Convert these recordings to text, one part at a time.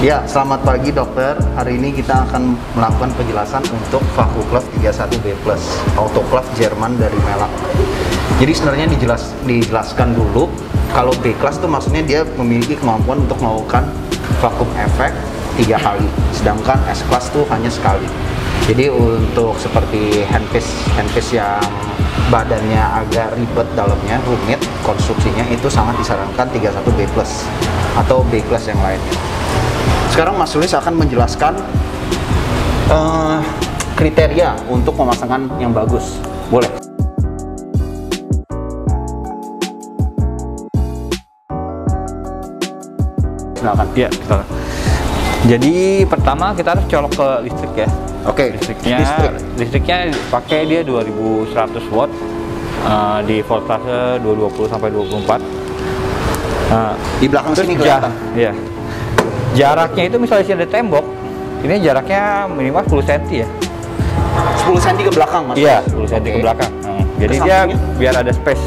Ya, selamat pagi dokter. Hari ini kita akan melakukan penjelasan untuk Vacuclave 31B Plus autoclave Jerman dari Melak. Jadi sebenarnya dijelaskan dulu, kalau B class itu maksudnya dia memiliki kemampuan untuk melakukan vacuum effect 3 kali, sedangkan S class itu hanya sekali. Jadi untuk seperti handpiece yang badannya agak ribet dalamnya, rumit konstruksinya, itu sangat disarankan 31B Plus atau B class yang lainnya. Sekarang Mas Sulis akan menjelaskan kriteria untuk pemasangan yang bagus. Boleh? Silakan. Ya, silakan. Jadi pertama kita harus colok ke listrik ya. Oke. Listriknya pakai dia 2100 watt di voltase 220 sampai 24. Di belakang sini kelihatan. Iya. Jaraknya itu misalnya sini ada tembok, ini jaraknya minimal 10 cm ya. 10 cm ke belakang, Mas? Iya, 10 cm ke belakang. Jadi dia biar ada space.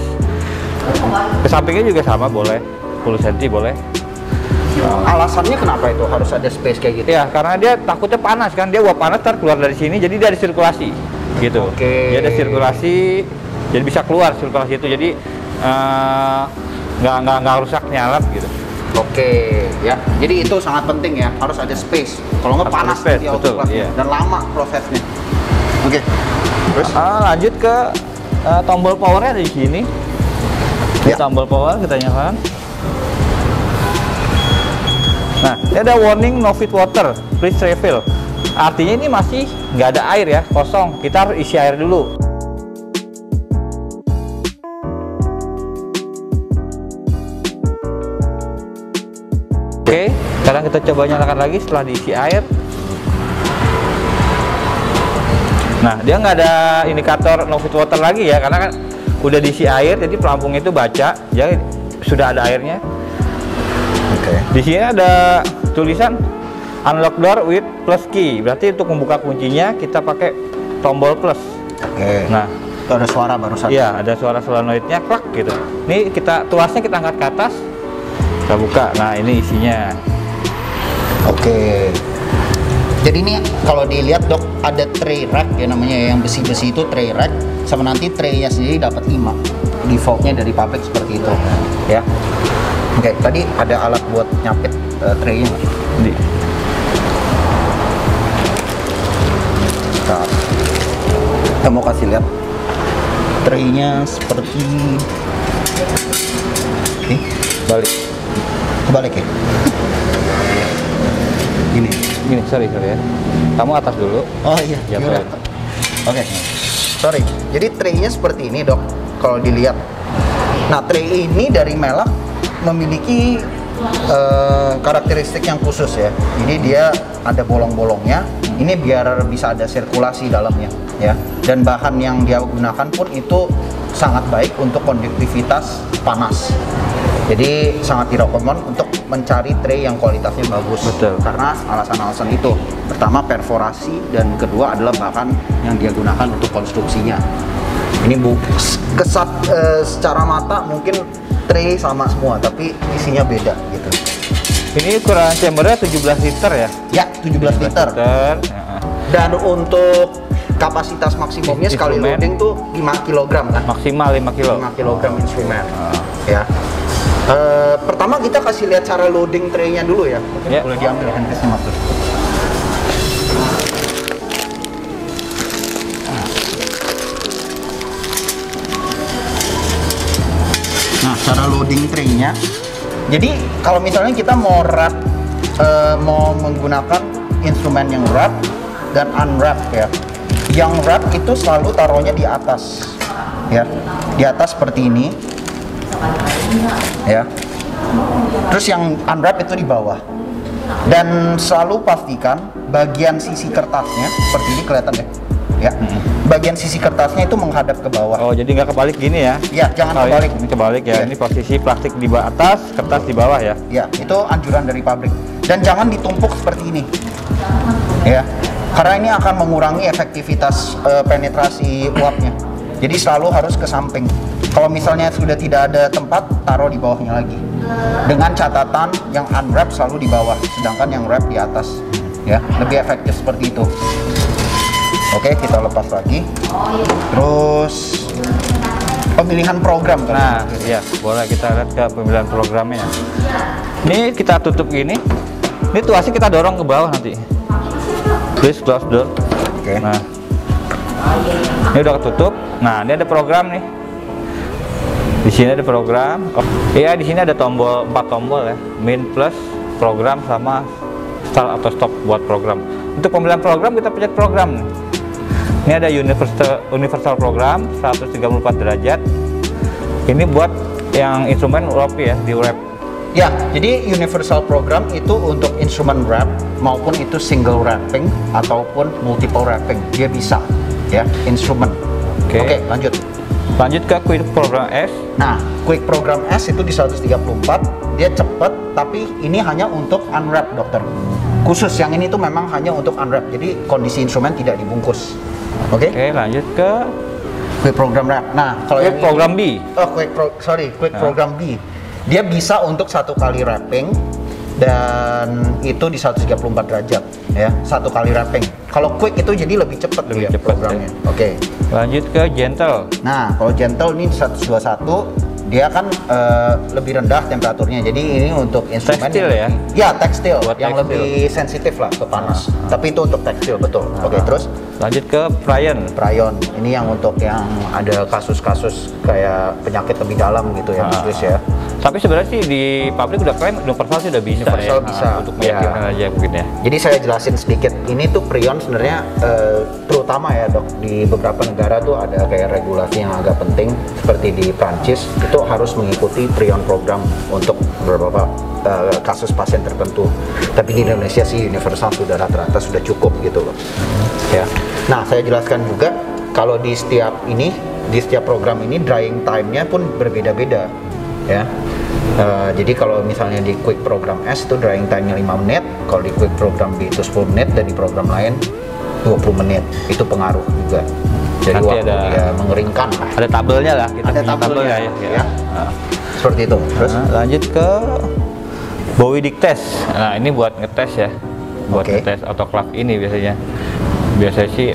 Ke sampingnya juga sama, boleh 10 cm boleh. Alasannya kenapa itu harus ada space kayak gitu? Ya, karena dia takutnya panas kan, dia uap panas ntar keluar dari sini, jadi dia ada sirkulasi gitu. Dia ada sirkulasi, jadi bisa keluar sirkulasi itu, jadi nggak rusak nyalap gitu. Oke, ya. Jadi itu sangat penting ya, harus ada space. Kalau nggak panas di autoclave, iya. Dan lama prosesnya. Oke. Terus lanjut ke tombol powernya di sini. Ya. Tombol power kita nyalakan. Nah, ini ada warning no feed water, please refill. Artinya ini masih nggak ada air ya, kosong. Kita harus isi air dulu. Oke, sekarang kita coba nyalakan lagi setelah diisi air. Nah, dia nggak ada indikator no feed water lagi ya, karena kan udah diisi air, jadi pelampungnya itu baca, jadi sudah ada airnya. Oke. Di sini ada tulisan unlock door with plus key, berarti untuk membuka kuncinya kita pakai tombol plus. Oke. Nah, itu ada suara barusan. Iya, ada suara solenoidnya klak gitu. Ini tuasnya kita angkat ke atas. Kita buka, nah ini isinya. Oke. Jadi ini kalau dilihat dok, ada tray rack ya namanya, yang besi-besi itu tray rack, sama nanti traynya sendiri dapat 5. Defaultnya dari pabrik seperti itu ya. Oke, tadi ada alat buat nyapit traynya nggak? Kita mau kasih lihat traynya seperti oke, kebalik ya. Gini, sorry ya. Kamu atas dulu. Oh iya. Oke. Sorry. Jadi traynya seperti ini dok. Kalau dilihat. Nah tray ini dari Melak memiliki karakteristik yang khusus ya. Jadi dia ada bolong-bolongnya. Ini biar bisa ada sirkulasi dalamnya ya. Dan bahan yang dia gunakan pun itu sangat baik untuk konduktivitas panas. Jadi sangat direkomend untuk mencari tray yang kualitasnya bagus. Betul. Karena alasan-alasan itu. Pertama perforasi, dan kedua adalah bahan yang dia gunakan untuk konstruksinya. Ini kesat secara mata mungkin tray sama semua, tapi isinya beda gitu. Ini ukuran chambernya 17 liter ya? Ya, 17 liter. Dan untuk kapasitas maksimumnya sekali loading tuh 5 kg kan? Maksimal 5 kg. 5 kg instrumen. Ya. Pertama kita kasih lihat cara loading tray-nya dulu ya. Mungkin boleh diambil handpiece-nya Mas. Nah, cara loading tray-nya. Jadi kalau misalnya kita mau wrap, mau menggunakan instrumen yang wrap dan unwrap ya. Yang wrap itu selalu taruhnya di atas. Ya. Di atas seperti ini. Ya. Terus yang unwrap itu di bawah. Dan selalu pastikan bagian sisi kertasnya seperti ini, kelihatan deh. Ya. Bagian sisi kertasnya itu menghadap ke bawah. Oh, jadi nggak kebalik gini ya? Ya, jangan kebalik. Ini kebalik ya. Ini posisi plastik di atas, kertas di bawah ya. Ya, itu anjuran dari pabrik. Dan jangan ditumpuk seperti ini. Ya. Karena ini akan mengurangi efektivitas penetrasi uapnya. Jadi selalu harus ke samping. Kalau misalnya sudah tidak ada tempat, taruh di bawahnya lagi. dengan catatan yang unwrap selalu di bawah, sedangkan yang wrap di atas. Ya, lebih efektif seperti itu. Oke, kita lepas lagi. Terus pemilihan program. Nah, iya, boleh kita lihat ke pemilihan programnya. Ini kita tutup gini. Ini tuasnya kita dorong ke bawah nanti. Please close door. Oke. Nah, ini udah ketutup. Nah, ini ada program nih. Di sini ada program. Iya, di sini ada tombol 4 tombol ya. Min, plus, program, sama start atau stop buat program. Untuk pemilihan program kita pencet program. Ini ada universal program 134 derajat. Ini buat yang instrumen wrap ya, di wrap. Ya, jadi universal program itu untuk instrumen wrap maupun itu single wrapping ataupun multiple wrapping. Dia bisa ya, instrumen. Oke, lanjut. Lanjut ke quick program S. Nah, quick program S itu di 134, dia cepat, tapi ini hanya untuk unwrap, dokter. Khusus yang ini tuh memang hanya untuk unwrap, jadi kondisi instrumen tidak dibungkus. Oke, lanjut ke quick program wrap. Nah, kalau quick yang program ini, B. quick program B. Dia bisa untuk 1 kali wrapping dan itu di 134 derajat ya, 1 kali wrapping. Kalau quick itu jadi lebih cepat Lebih dia cepat, programnya. ya. Oke. Lanjut ke gentle. Nah, kalau gentle ini 121, dia kan lebih rendah temperaturnya. Jadi ini untuk instrumen tekstil ya? Ya, tekstil Buat yang tekstil. lebih sensitif lah ke panas. Tapi itu untuk tekstil, betul. Oke, terus Lanjut ke Pryon. Pryon. Ini yang untuk yang ada kasus-kasus kayak penyakit lebih dalam gitu ya, bisnis ya. Tapi sebenarnya sih di pabrik udah klaim universal sih udah bisa Universal ya. bisa. Untuk meyakinkan aja mungkin ya. Jadi saya jelasin sedikit. Ini tuh Pryon sebenarnya terutama ya, Dok, di beberapa negara tuh ada kayak regulasi yang agak penting seperti di Prancis itu harus mengikuti Pryon program untuk beberapa kasus pasien tertentu. Tapi di Indonesia sih universal sudah rata-rata sudah cukup gitu loh. Ya. Nah, saya jelaskan juga kalau di setiap program ini drying time-nya pun berbeda-beda ya. Jadi kalau misalnya di quick program S itu drying time-nya 5 menit, kalau di quick program B itu 10 menit, dan di program lain 20 menit. Itu pengaruh juga. Jadi Nanti waktu ada, dia mengeringkan lah. Ada tabelnya lah, kita Ada punya tabelnya ya. Seperti itu. Terus lanjut ke Bowidic test. Nah, ini buat ngetes ya. Buat ngetes autoclave ini biasanya. Biasanya sih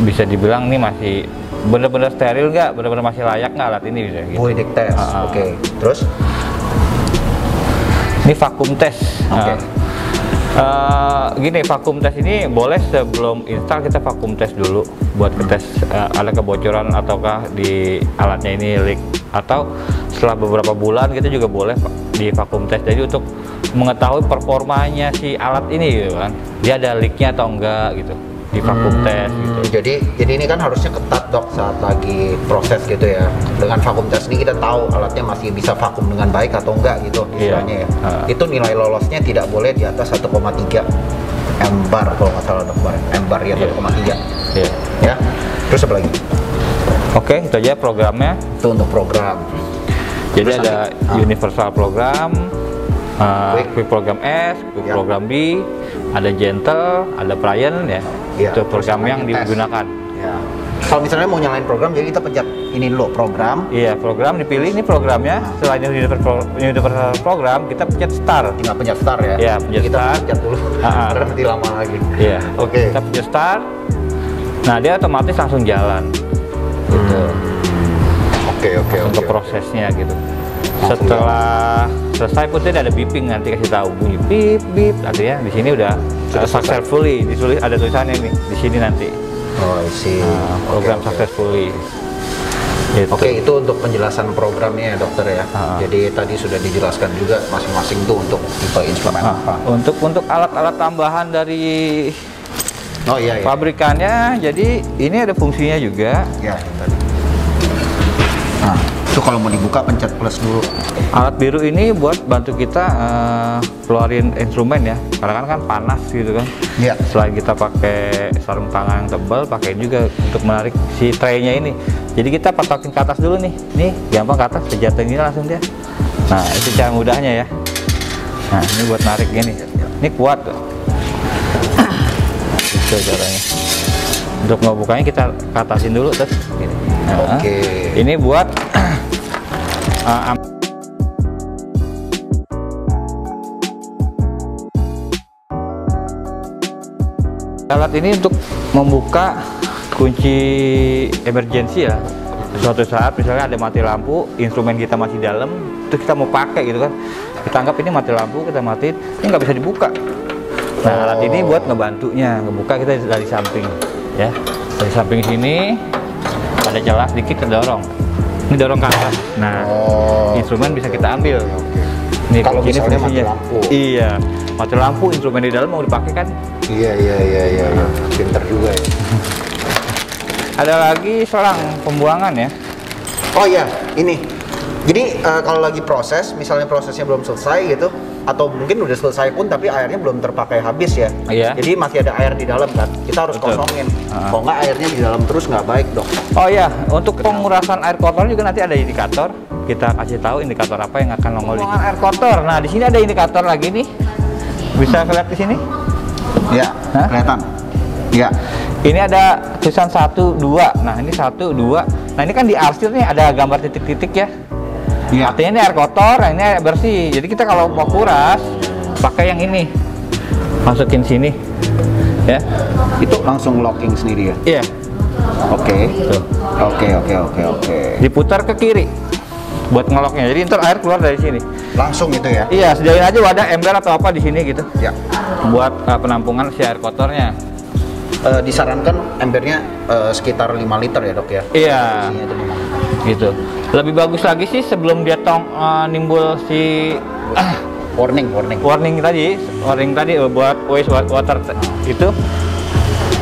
bisa dibilang nih masih bener-bener steril nggak, bener-bener masih layak nggak alat ini bisa gitu. Bowidic test. Oke. Terus ini vakum test. Oke. Gini, vakum test ini boleh sebelum install kita vakum test dulu buat ngetes ada kebocoran ataukah di alatnya ini leak, atau setelah beberapa bulan kita juga boleh di vakum test, jadi untuk mengetahui performanya si alat ini gitu kan, dia ada leaknya atau enggak gitu di vakum test gitu. Jadi ini kan harusnya ketat, Dok, saat lagi proses gitu ya. Dengan vakum test ini kita tahu alatnya masih bisa vakum dengan baik atau enggak gitu istilahnya ya. Itu nilai lolosnya tidak boleh di atas 1,3 MBAR kalau nggak salah, Dok. MBAR ya 1,3. Iya. Ya. Terus apa lagi? Oke, itu aja programnya. Itu untuk program. Jadi Terus ada universal program, quick program S, quick program B, ada gentle, ada Pryon ya. Itu program yang digunakan. Ya. Kalau misalnya mau nyalain program, jadi kita pencet ini dulu program. Iya, program dipilih, ini programnya. Selain universal program, kita pencet start. Tinggal pencet start ya. Iya, pencet kita start. pencet dulu. Karena nanti lama lagi. Iya. Oke. Kita pencet start. Nah, dia otomatis langsung jalan. Gitu. Oke. Untuk prosesnya gitu. Setelah selesai pun dia ada beeping, nanti kasih tahu bunyi beep beep, artinya di sini udah successfully, ditulis ada tulisannya nih di sini nanti. Oh, isi program successfully. Gitu. Oke, itu untuk penjelasan programnya ya, Dokter ya. Jadi tadi sudah dijelaskan juga masing-masing tuh untuk tipe instrumen apa. Untuk alat-alat tambahan dari pabrikannya, jadi ini ada fungsinya juga. Ya, tadi. Nah, itu kalau mau dibuka pencet plus dulu. Alat biru ini buat bantu kita keluarin instrumen ya, karena kan panas gitu kan. Iya. Selain kita pakai sarung tangan yang tebal, pakai juga untuk menarik si tray-nya ini. Jadi kita patokin ke atas dulu nih, gampang ke atas, sejatuh ini langsung dia. Nah, itu cara mudahnya ya. Nah, ini buat narik gini, ini kuat tuh. Itu caranya. Untuk ngebukanya kita ke atasin dulu terus gini. Nah, ini buat Alat ini untuk membuka kunci emergency ya. Suatu saat misalnya ada mati lampu, instrumen kita masih dalam, itu kita mau pakai gitu kan. Kita anggap ini mati lampu, kita matiin, ini nggak bisa dibuka. Nah, alat ini buat ngebantunya, ngebuka kita dari samping ya. Dari samping sini ada celah sedikit, kita dorong. Ini dorong ke atas. Nah, instrumen bisa kita ambil. Nih, kalau misalnya mati lampu. Iya, mati lampu, instrumen di dalam mau dipakai kan? Iya. Pinter juga ya. Ada lagi selang pembuangan ya. Oh iya, ini. Jadi kalau lagi proses, misalnya prosesnya belum selesai gitu, atau mungkin udah selesai pun tapi airnya belum terpakai habis ya. Iya. Jadi masih ada air di dalam kan. Kita harus kosongin. Kalau nggak airnya di dalam terus nggak baik dok. Oh iya, untuk pengurasan air kotor juga nanti ada indikator. Kita kasih tahu indikator apa yang akan nongol di sini. Air kotor. Nah, di sini ada indikator lagi nih. Bisa lihat di sini? Ya, kelihatan. Ya. Ini ada tulisan 1, 2. Nah, ini 1, 2. Nah, ini kan di arsir nih ada gambar titik-titik ya. Iya. Artinya ini air kotor, ini air bersih. Jadi kita kalau mau kuras pakai yang ini. Masukin sini. Ya. Itu langsung locking sendiri ya? Iya. Oke. Tuh. Oke. Diputar ke kiri buat ngeloknya. Jadi ntar air keluar dari sini. Langsung gitu ya? Iya, sediain aja wadah ember atau apa di sini gitu. Ya. Buat penampungan si air kotornya. Disarankan embernya sekitar 5 liter ya dok ya? Iya. Gitu. Lebih bagus lagi sih sebelum dia nimbul si warning tadi buat waste water itu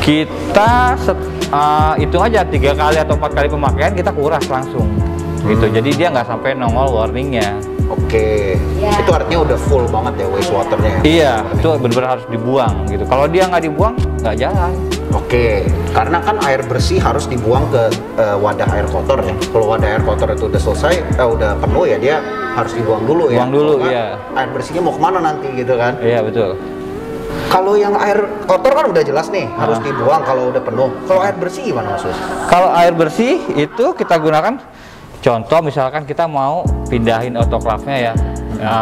kita hitung aja 3 kali atau 4 kali pemakaian kita kuras langsung gitu. Jadi dia nggak sampai nongol warningnya. Oke. Itu artinya udah full banget ya waste waternya. Iya, itu benar-benar harus dibuang gitu. Kalau dia nggak dibuang nggak jalan. Oke, karena kan air bersih harus dibuang ke wadah air kotor ya. Kalau wadah air kotor itu udah selesai, udah penuh ya, dia harus dibuang dulu ya. Buang dulu, kan, iya. Air bersihnya mau kemana nanti gitu kan? Iya, betul. Kalau yang air kotor kan udah jelas nih, harus dibuang kalau udah penuh. Kalau air bersih gimana maksudnya? Kalau air bersih itu kita gunakan, contoh misalkan kita mau pindahin autoclave-nya ya,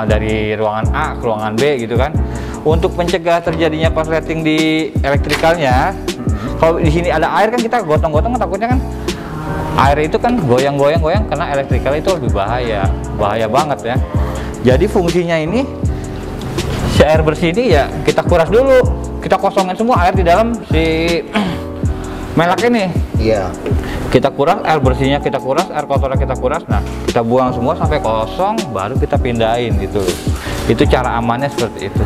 dari ruangan A ke ruangan B gitu kan. Untuk mencegah terjadinya korsleting di elektrikalnya, kalau di sini ada air kan kita gotong-gotong, takutnya kan air itu kan goyang-goyang karena elektrikal itu lebih bahaya banget ya. Jadi fungsinya ini si air bersih ini ya kita kuras dulu, kita kosongin semua air di dalam si melak ini. Iya. Kita kuras air bersihnya, kita kuras air kotornya, kita kuras. Nah, kita buang semua sampai kosong, baru kita pindahin gitu. Itu cara amannya seperti itu.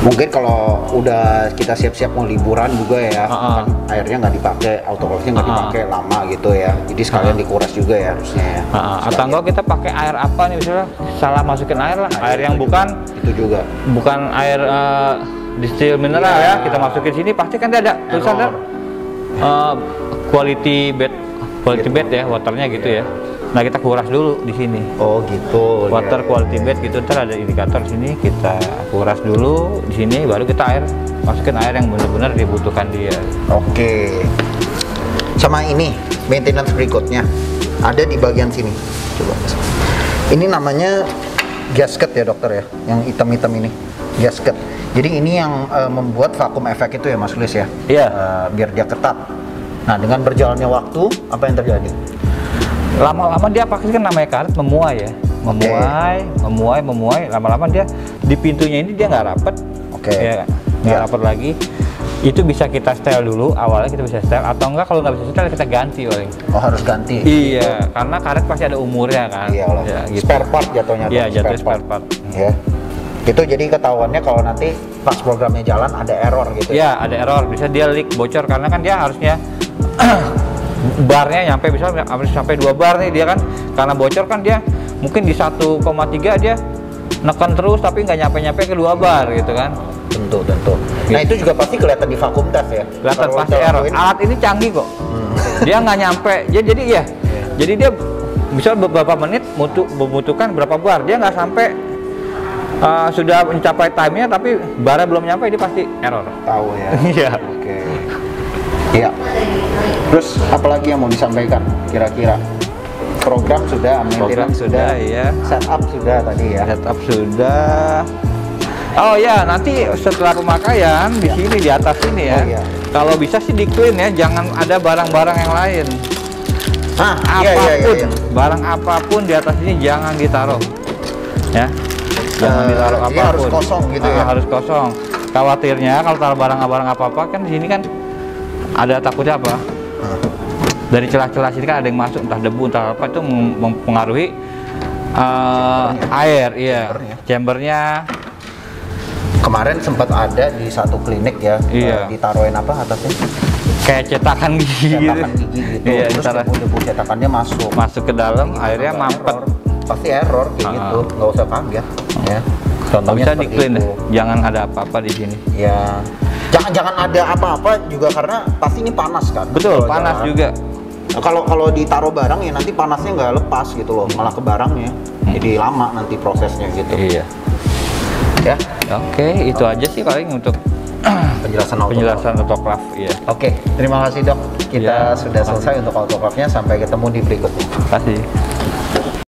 Mungkin kalau udah kita siap-siap mau liburan juga ya, kan airnya nggak dipakai, autoclave-nya nggak dipakai lama gitu ya. Jadi sekalian dikuras juga ya harusnya ya. Atau enggak kita pakai air apa nih, misalnya salah masukin air lah, air yang bukan itu juga. Bukan air distil mineral ya, kita masukin sini pasti kan ada tulisan quality bed ya, waternya gitu ya. Nah, kita kuras dulu di sini. Oh gitu. Water quality bed gitu, ntar ada indikator sini, kita kuras dulu di sini, baru kita masukin air yang benar-benar dibutuhkan dia. Oke. Sama ini maintenance berikutnya ada di bagian sini. Coba. Ini namanya gasket ya dokter ya, yang hitam-hitam ini gasket. Jadi ini yang membuat vakum efek itu ya Mas Luis ya. Iya. Biar dia ketat. Nah, dengan berjalannya waktu apa yang terjadi? Lama-lama dia pasti kan namanya karet memuai ya, memuai, lama-lama dia di pintunya ini dia nggak rapet, ya, nggak rapet lagi. Itu bisa kita setel dulu, awalnya kita bisa setel, atau enggak kalau nggak bisa setel kita ganti paling. Oh, harus ganti? Iya, karena karet pasti ada umurnya kan. Iya lah. Ya, gitu. Spare part jatuhnya. Iya, jatuhnya spare part. Ya. Itu jadi ketahuannya kalau nanti pas programnya jalan ada error gitu. Iya, ada error, bisa dia leak, bocor, karena kan dia harusnya barnya nyampe bisa sampai 2 bar nih dia kan, karena bocor kan dia mungkin di 1,3 dia neken terus tapi nggak nyampe ke 2 bar gitu kan. Tentu. Nah, itu juga pasti kelihatan di vakum test ya. Kelihatan pasti error. Alat ini canggih kok. Dia nggak nyampe. Jadi ya. Jadi dia misal beberapa menit membutuhkan berapa bar. Dia nggak sampai sudah mencapai time-nya tapi barnya belum nyampe, dia pasti error. Tahu ya. Iya. Oke. Iya. Terus apalagi yang mau disampaikan kira-kira? Program sudah, maintenance sudah, ya. Setup sudah tadi ya. Setup sudah. Oh ya, nanti setelah pemakaian di sini di atas ini ya. Oh, iya. Kalau bisa sih di clean ya, jangan ada barang-barang yang lain. Iya. Barang apapun di atas ini jangan ditaruh. Ya. Jangan ditaruh Ini apapun. harus kosong gitu ya. Harus kosong. Khawatirnya kalau taruh barang-barang apa-apa kan di sini kan ada takutnya apa? Dari celah-celah sini kan ada yang masuk, entah debu entah apa, itu mempengaruhi air, iya. Chambernya. Kemarin sempat ada di satu klinik ya, Iya. ditaruhin apa atasnya? Kayak cetakan gigi gitu. Cetakan gigi gitu. Iya, Terus debu cetakannya masuk ke dalam, airnya mampet. Pasti error kayak gitu, nggak usah kaget ya. Contohnya Bisa di seperti clean, itu. jangan ada apa-apa di sini. Ya, jangan ada apa-apa juga karena pasti ini panas kan. Betul, Kalau panas jalan. juga. Nah, kalau ditaruh barang ya nanti panasnya nggak lepas gitu loh, malah ke barangnya. Jadi lama nanti prosesnya gitu. Iya. Ya, Oke, itu aja sih paling untuk penjelasan autoclave. Iya. Oke, terima kasih dok. Kita Ya, sudah terima kasih. selesai untuk autoclave-nya. Sampai ketemu di berikutnya. Terima kasih.